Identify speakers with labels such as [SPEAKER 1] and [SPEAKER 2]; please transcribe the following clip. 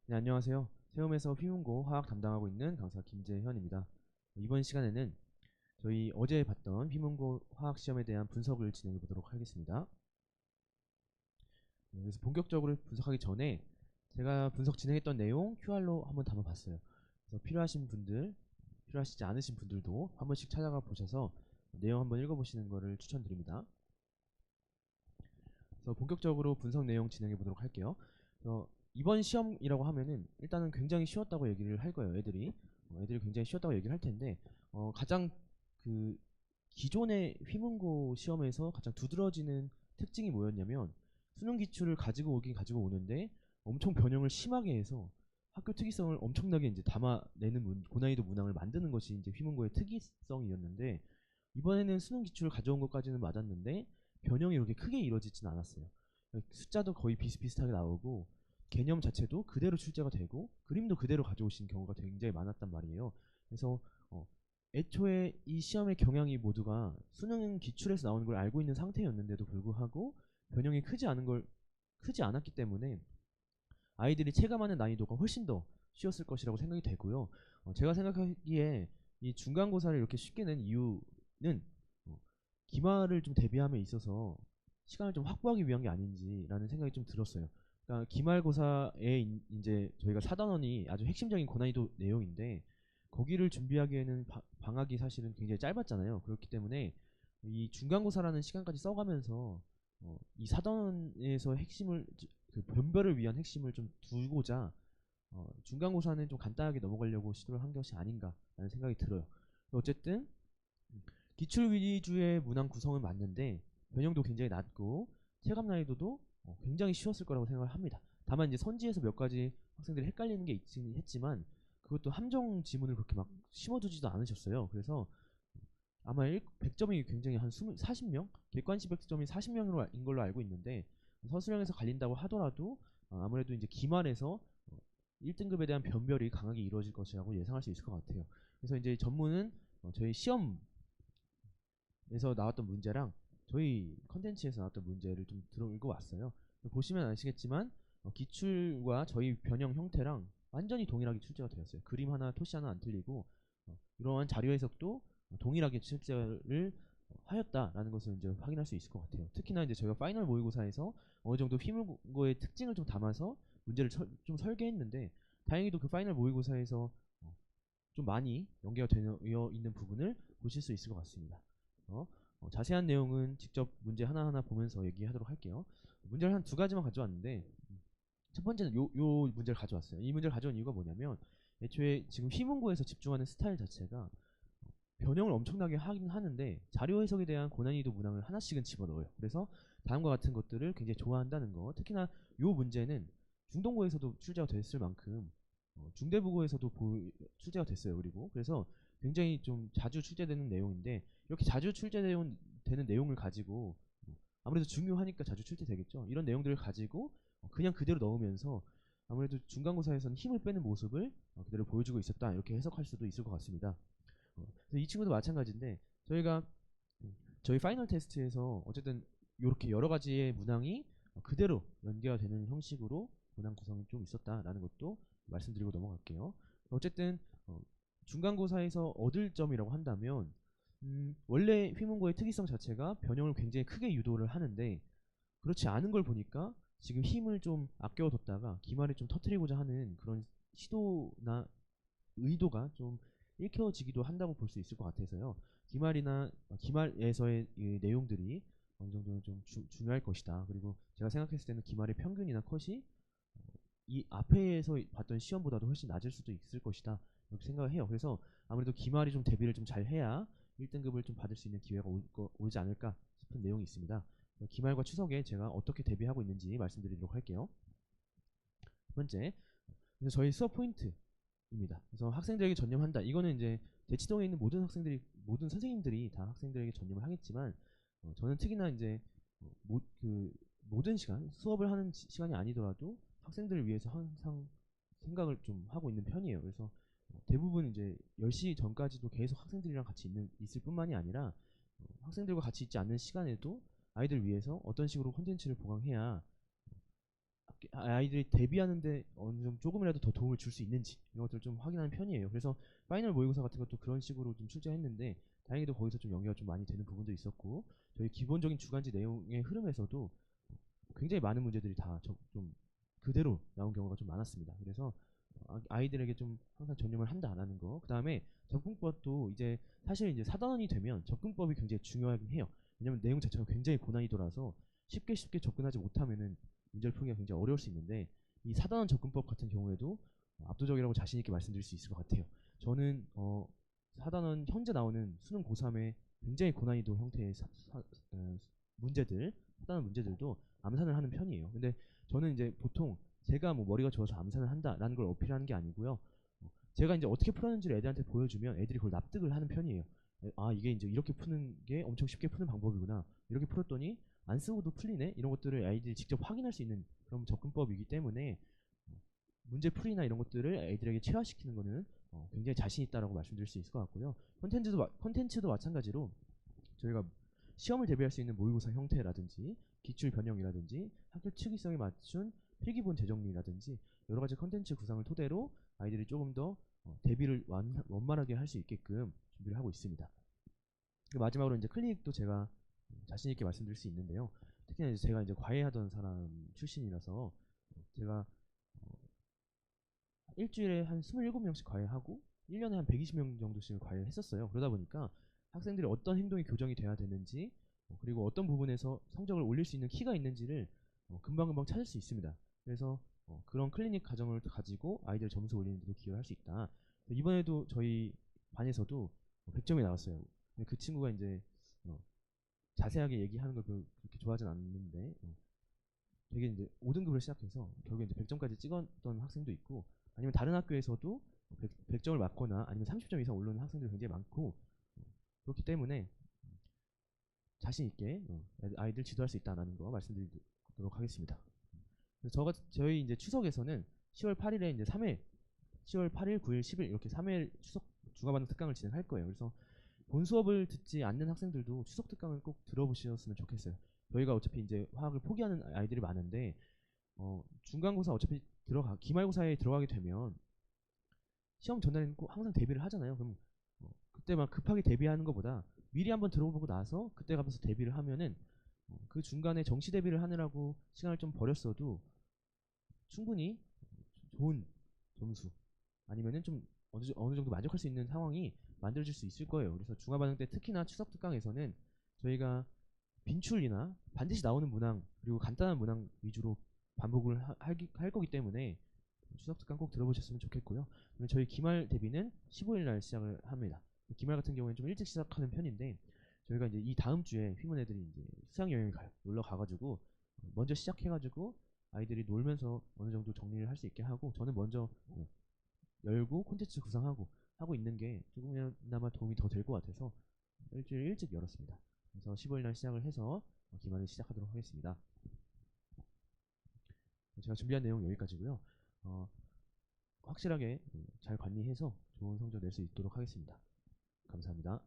[SPEAKER 1] 네, 안녕하세요. 세움에서 휘문고 화학 담당하고 있는 강사 김재현입니다. 이번 시간에는 저희 어제 봤던 휘문고 화학 시험에 대한 분석을 진행해 보도록 하겠습니다. 그래서 본격적으로 분석하기 전에 제가 분석 진행했던 내용 QR로 한번 담아봤어요. 그래서 필요하신 분들, 필요하시지 않으신 분들도 한 번씩 찾아가 보셔서 내용 한번 읽어보시는 것을 추천드립니다. 그래서 본격적으로 분석 내용 진행해 보도록 할게요. 이번 시험이라고 하면은 일단은 굉장히 쉬웠다고 얘기를 할 거예요, 애들이. 애들이 굉장히 쉬웠다고 얘기를 할 텐데, 가장 그 기존의 휘문고 시험에서 가장 두드러지는 특징이 뭐였냐면 수능 기출을 가지고 오긴 가지고 오는데 엄청 변형을 심하게 해서 학교 특이성을 엄청나게 이제 담아내는 고난이도 문항을 만드는 것이 이제 휘문고의 특이성이었는데, 이번에는 수능 기출을 가져온 것까지는 맞았는데 변형이 이렇게 크게 이루어지진 않았어요. 숫자도 거의 비슷비슷하게 나오고 개념 자체도 그대로 출제가 되고 그림도 그대로 가져오신 경우가 굉장히 많았단 말이에요. 그래서 애초에 이 시험의 경향이 모두가 수능 기출에서 나오는 걸 알고 있는 상태였는데도 불구하고 변형이 크지 않았기 때문에 아이들이 체감하는 난이도가 훨씬 더 쉬웠을 것이라고 생각이 되고요. 제가 생각하기에 이 중간고사를 이렇게 쉽게 낸 이유는 어, 기말을 좀 대비함에 있어서 시간을 좀 확보하기 위한 게 아닌지라는 생각이 좀 들었어요. 그러니까 기말고사에 이제 저희가 사단원이 아주 핵심적인 고난이도 내용인데 거기를 준비하기에는 방학이 사실은 굉장히 짧았잖아요. 그렇기 때문에 이 중간고사라는 시간까지 써가면서 이 사단원에서 핵심을 그 변별을 위한 핵심을 좀 두고자 중간고사는 좀 간단하게 넘어가려고 시도를 한 것이 아닌가라는 생각이 들어요. 어쨌든 기출 위주의 문항 구성은 맞는데 변형도 굉장히 낮고 체감 난이도도 굉장히 쉬웠을 거라고 생각을 합니다. 다만 이제 선지에서 몇 가지 학생들이 헷갈리는 게 있긴 했지만 그것도 함정 지문을 그렇게 막 심어두지도 않으셨어요. 그래서 아마 100점이 굉장히 한 40명? 객관식 100점이 40명인 걸로 알고 있는데 서술형에서 갈린다고 하더라도 아무래도 이제 기말에서 1등급에 대한 변별이 강하게 이루어질 것이라고 예상할 수 있을 것 같아요. 그래서 이제 전문은 저희 시험에서 나왔던 문제랑 저희 컨텐츠에서 나왔던 문제를 좀 들어 읽어왔어요. 보시면 아시겠지만 기출과 저희 변형 형태랑 완전히 동일하게 출제가 되었어요. 그림 하나, 토시 하나 안 틀리고 이러한 자료 해석도 동일하게 출제를 하였다라는 것을 이제 확인할 수 있을 것 같아요. 특히나 이제 저희가 파이널 모의고사에서 어느 정도 휘물고의 특징을 좀 담아서 문제를 좀 설계했는데 다행히도 그 파이널 모의고사에서 좀 많이 연계가 되어 있는 부분을 보실 수 있을 것 같습니다. 자세한 내용은 직접 문제 하나하나 보면서 얘기하도록 할게요. 문제를 한 두 가지만 가져왔는데 첫 번째는 요 문제를 가져왔어요. 이 문제를 가져온 이유가 뭐냐면 애초에 지금 휘문고에서 집중하는 스타일 자체가 변형을 엄청나게 하긴 하는데 자료 해석에 대한 고난이도 문항을 하나씩은 집어넣어요. 그래서 다음과 같은 것들을 굉장히 좋아한다는 거. 특히나 요 문제는 중동고에서도 출제가 됐을 만큼 중대부고에서도 출제가 됐어요. 그리고 그래서 굉장히 좀 자주 출제되는 내용인데 이렇게 자주 출제되는 내용을 가지고 아무래도 중요하니까 자주 출제되겠죠. 이런 내용들을 가지고 그냥 그대로 넣으면서 아무래도 중간고사에서는 힘을 빼는 모습을 그대로 보여주고 있었다. 이렇게 해석할 수도 있을 것 같습니다. 그래서 이 친구도 마찬가지인데 저희가 저희 파이널 테스트에서 어쨌든 이렇게 여러 가지의 문항이 그대로 연계가 되는 형식으로 문항 구성이 좀 있었다라는 것도 말씀드리고 넘어갈게요. 어쨌든 중간고사에서 얻을 점이라고 한다면 원래 휘문고의 특이성 자체가 변형을 굉장히 크게 유도를 하는데 그렇지 않은 걸 보니까 지금 힘을 좀 아껴뒀다가 기말에 좀 터트리고자 하는 그런 시도나 의도가 좀 읽혀지기도 한다고 볼 수 있을 것 같아서요. 기말에서의 이 내용들이 어느 정도는 좀 중요할 것이다. 그리고 제가 생각했을 때는 기말의 평균이나 컷이 이 앞에서 봤던 시험보다도 훨씬 낮을 수도 있을 것이다. 이렇게 생각을 해요. 그래서 아무래도 기말이 좀 대비를 좀 잘 해야 1등급을 좀 받을 수 있는 기회가 오지 않을까 싶은 내용이 있습니다. 기말과 추석에 제가 어떻게 대비하고 있는지 말씀드리도록 할게요. 첫 번째, 그래서 저희 수업 포인트입니다. 그래서 학생들에게 전념한다. 이거는 이제 대치동에 있는 모든 선생님들이 다 학생들에게 전념을 하겠지만, 저는 특히나 이제 그 모든 시간 수업을 하는 시간이 아니더라도 학생들을 위해서 항상 생각을 좀 하고 있는 편이에요. 그래서 대부분 이제 10시 전까지도 계속 학생들이랑 같이 있을 뿐만이 아니라 학생들과 같이 있지 않는 시간에도 아이들 위해서 어떤 식으로 콘텐츠를 보강해야 아이들이 대비하는데 어느 정도 조금이라도 더 도움을 줄 수 있는지 이런 것들을 좀 확인하는 편이에요. 그래서 파이널 모의고사 같은 것도 그런 식으로 좀 출제했는데 다행히도 거기서 좀 연계가 좀 많이 되는 부분도 있었고 저희 기본적인 주간지 내용의 흐름에서도 굉장히 많은 문제들이 다 좀 그대로 나온 경우가 좀 많았습니다. 그래서 아이들에게 좀 항상 전념을 한다라는 거. 그 다음에 접근법도 이제 사실 이제 4단원이 되면 접근법이 굉장히 중요하긴 해요. 왜냐면 내용 자체가 굉장히 고난이도라서 쉽게 접근하지 못하면은 문제를 풀기가 굉장히 어려울 수 있는데 이 4단원 접근법 같은 경우에도 압도적이라고 자신 있게 말씀드릴 수 있을 것 같아요. 저는 4단원 현재 나오는 수능 고3의 굉장히 고난이도 형태의 문제들, 4단원 문제들도 암산을 하는 편이에요. 근데 저는 이제 보통 제가 뭐 머리가 좋아서 암산을 한다라는 걸 어필하는 게 아니고요. 제가 이제 어떻게 풀었는지를 애들한테 보여주면 애들이 그걸 납득을 하는 편이에요. 아 이게 이제 이렇게 푸는 게 엄청 쉽게 푸는 방법이구나. 이렇게 풀었더니 안 쓰고도 풀리네. 이런 것들을 아이들이 직접 확인할 수 있는 그런 접근법이기 때문에 문제 풀이나 이런 것들을 애들에게 체화시키는 거는 굉장히 자신 있다라고 말씀드릴 수 있을 것 같고요. 콘텐츠도 마찬가지로 저희가 시험을 대비할 수 있는 모의고사 형태라든지 기출 변형이라든지 학교 특이성에 맞춘 필기본 재정리라든지 여러 가지 컨텐츠 구상을 토대로 아이들이 조금 더 대비를 원만하게 할 수 있게끔 준비를 하고 있습니다. 마지막으로 이제 클리닉도 제가 자신 있게 말씀드릴 수 있는데요. 특히나 이제 제가 이제 과외하던 사람 출신이라서 제가 일주일에 한 27명씩 과외하고 1년에 한 120명 정도씩 과외를 했었어요. 그러다 보니까 학생들이 어떤 행동이 교정이 돼야 되는지 그리고 어떤 부분에서 성적을 올릴 수 있는 키가 있는지를 금방금방 찾을 수 있습니다. 그래서 그런 클리닉 과정을 가지고 아이들 점수 올리는 데도 기여를 할 수 있다. 이번에도 저희 반에서도 100점이 나왔어요. 근데 그 친구가 이제 자세하게 얘기하는 걸 그렇게 좋아하진 않는데 되게 이제 5등급을 시작해서 결국에 이제 100점까지 찍었던 학생도 있고 아니면 다른 학교에서도 100점을 맞거나 아니면 30점 이상 오르는 학생들이 굉장히 많고 그렇기 때문에 자신 있게 아이들 지도할 수 있다는 거 말씀드리도록 하겠습니다. 저희 이제 추석에서는 10월 8일에 이제 3회 10월 8일, 9일, 10일 이렇게 3회 추석 중화반응 특강을 진행할 거예요. 그래서 본 수업을 듣지 않는 학생들도 추석 특강을 꼭 들어보셨으면 좋겠어요. 저희가 어차피 이제 화학을 포기하는 아이들이 많은데 중간고사 어차피 기말고사에 들어가게 되면 시험 전날에는 꼭 항상 대비를 하잖아요. 그럼 그때 막 급하게 대비하는 것보다 미리 한번 들어보고 나서 그때 가면서 대비를 하면은 그 중간에 정시 대비를 하느라고 시간을 좀 버렸어도 충분히 좋은 점수 아니면은 좀 어느 정도 만족할 수 있는 상황이 만들어질 수 있을 거예요. 그래서 중화반응 때 특히나 추석 특강에서는 저희가 빈출이나 반드시 나오는 문항 그리고 간단한 문항 위주로 반복을 할 거기 때문에 추석 특강 꼭 들어보셨으면 좋겠고요. 저희 기말 대비는 15일 날 시작을 합니다. 기말 같은 경우에는 좀 일찍 시작하는 편인데 저희가 이제 이 다음 주에 휴문 애들이 이제 수학 여행을 가요. 놀러 가가지고 먼저 시작해가지고 아이들이 놀면서 어느 정도 정리를 할 수 있게 하고 저는 먼저 열고 콘텐츠 구상하고 하고 있는 게 조금이나마 도움이 더 될 것 같아서 일주일 일찍 열었습니다. 그래서 15일 날 시작을 해서 기말을 시작하도록 하겠습니다. 제가 준비한 내용 여기까지고요. 확실하게 잘 관리해서 좋은 성적 낼 수 있도록 하겠습니다. 감사합니다.